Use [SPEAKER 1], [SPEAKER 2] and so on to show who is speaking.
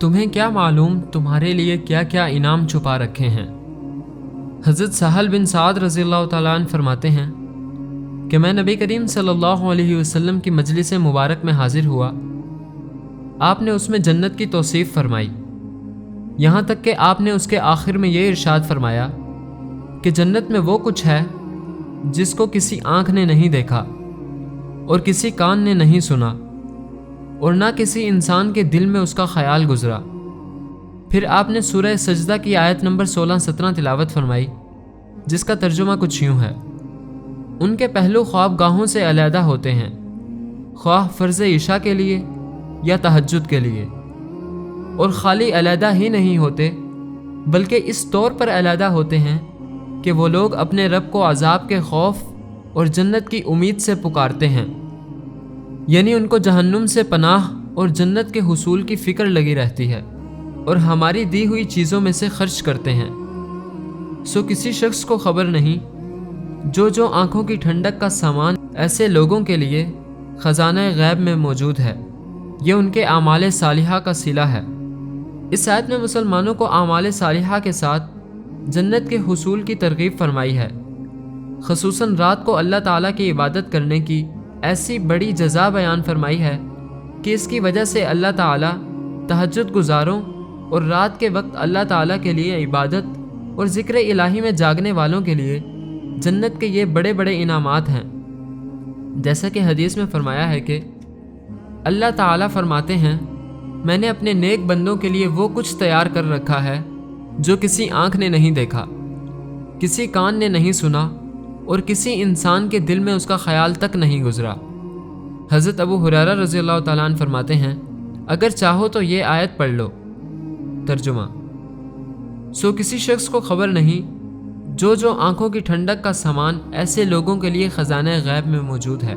[SPEAKER 1] تمہیں کیا معلوم تمہارے لیے کیا کیا انعام چھپا رکھے ہیں۔ حضرت سہل بن سعد رضی اللہ تعالیٰ عنہ فرماتے ہیں کہ میں نبی کریم صلی اللہ علیہ وسلم کی مجلس مبارک میں حاضر ہوا۔ آپ نے اس میں جنت کی توصیف فرمائی، یہاں تک کہ آپ نے اس کے آخر میں یہ ارشاد فرمایا کہ جنت میں وہ کچھ ہے جس کو کسی آنکھ نے نہیں دیکھا اور کسی کان نے نہیں سنا اور نہ کسی انسان کے دل میں اس کا خیال گزرا۔ پھر آپ نے سورہ سجدہ کی آیت نمبر 16-17 تلاوت فرمائی، جس کا ترجمہ کچھ یوں ہے: ان کے پہلو خواب گاہوں سے علیحدہ ہوتے ہیں، خواہ فرض عشاء کے لیے یا تہجد کے لیے، اور خالی علیحدہ ہی نہیں ہوتے بلکہ اس طور پر علیحدہ ہوتے ہیں کہ وہ لوگ اپنے رب کو عذاب کے خوف اور جنت کی امید سے پکارتے ہیں، یعنی ان کو جہنم سے پناہ اور جنت کے حصول کی فکر لگی رہتی ہے، اور ہماری دی ہوئی چیزوں میں سے خرچ کرتے ہیں۔ سو کسی شخص کو خبر نہیں جو آنکھوں کی ٹھنڈک کا سامان ایسے لوگوں کے لیے خزانہ غیب میں موجود ہے، یہ ان کے اعمال صالحہ کا صلہ ہے۔ اس آیت میں مسلمانوں کو اعمال صالحہ کے ساتھ جنت کے حصول کی ترغیب فرمائی ہے، خصوصاً رات کو اللہ تعالیٰ کی عبادت کرنے کی ایسی بڑی جزا بیان فرمائی ہے کہ اس کی وجہ سے اللہ تعالیٰ تہجد گزاروں اور رات کے وقت اللہ تعالیٰ کے لیے عبادت اور ذکر الہی میں جاگنے والوں کے لیے جنت کے یہ بڑے بڑے انعامات ہیں۔ جیسا کہ حدیث میں فرمایا ہے کہ اللہ تعالیٰ فرماتے ہیں، میں نے اپنے نیک بندوں کے لیے وہ کچھ تیار کر رکھا ہے جو کسی آنکھ نے نہیں دیکھا، کسی کان نے نہیں سنا اور کسی انسان کے دل میں اس کا خیال تک نہیں گزرا۔ حضرت ابو ہریرہ رضی اللہ تعالیٰ عنہ فرماتے ہیں، اگر چاہو تو یہ آیت پڑھ لو۔ ترجمہ: سو کسی شخص کو خبر نہیں جو آنکھوں کی ٹھنڈک کا سامان ایسے لوگوں کے لیے خزانہ غیب میں موجود ہے۔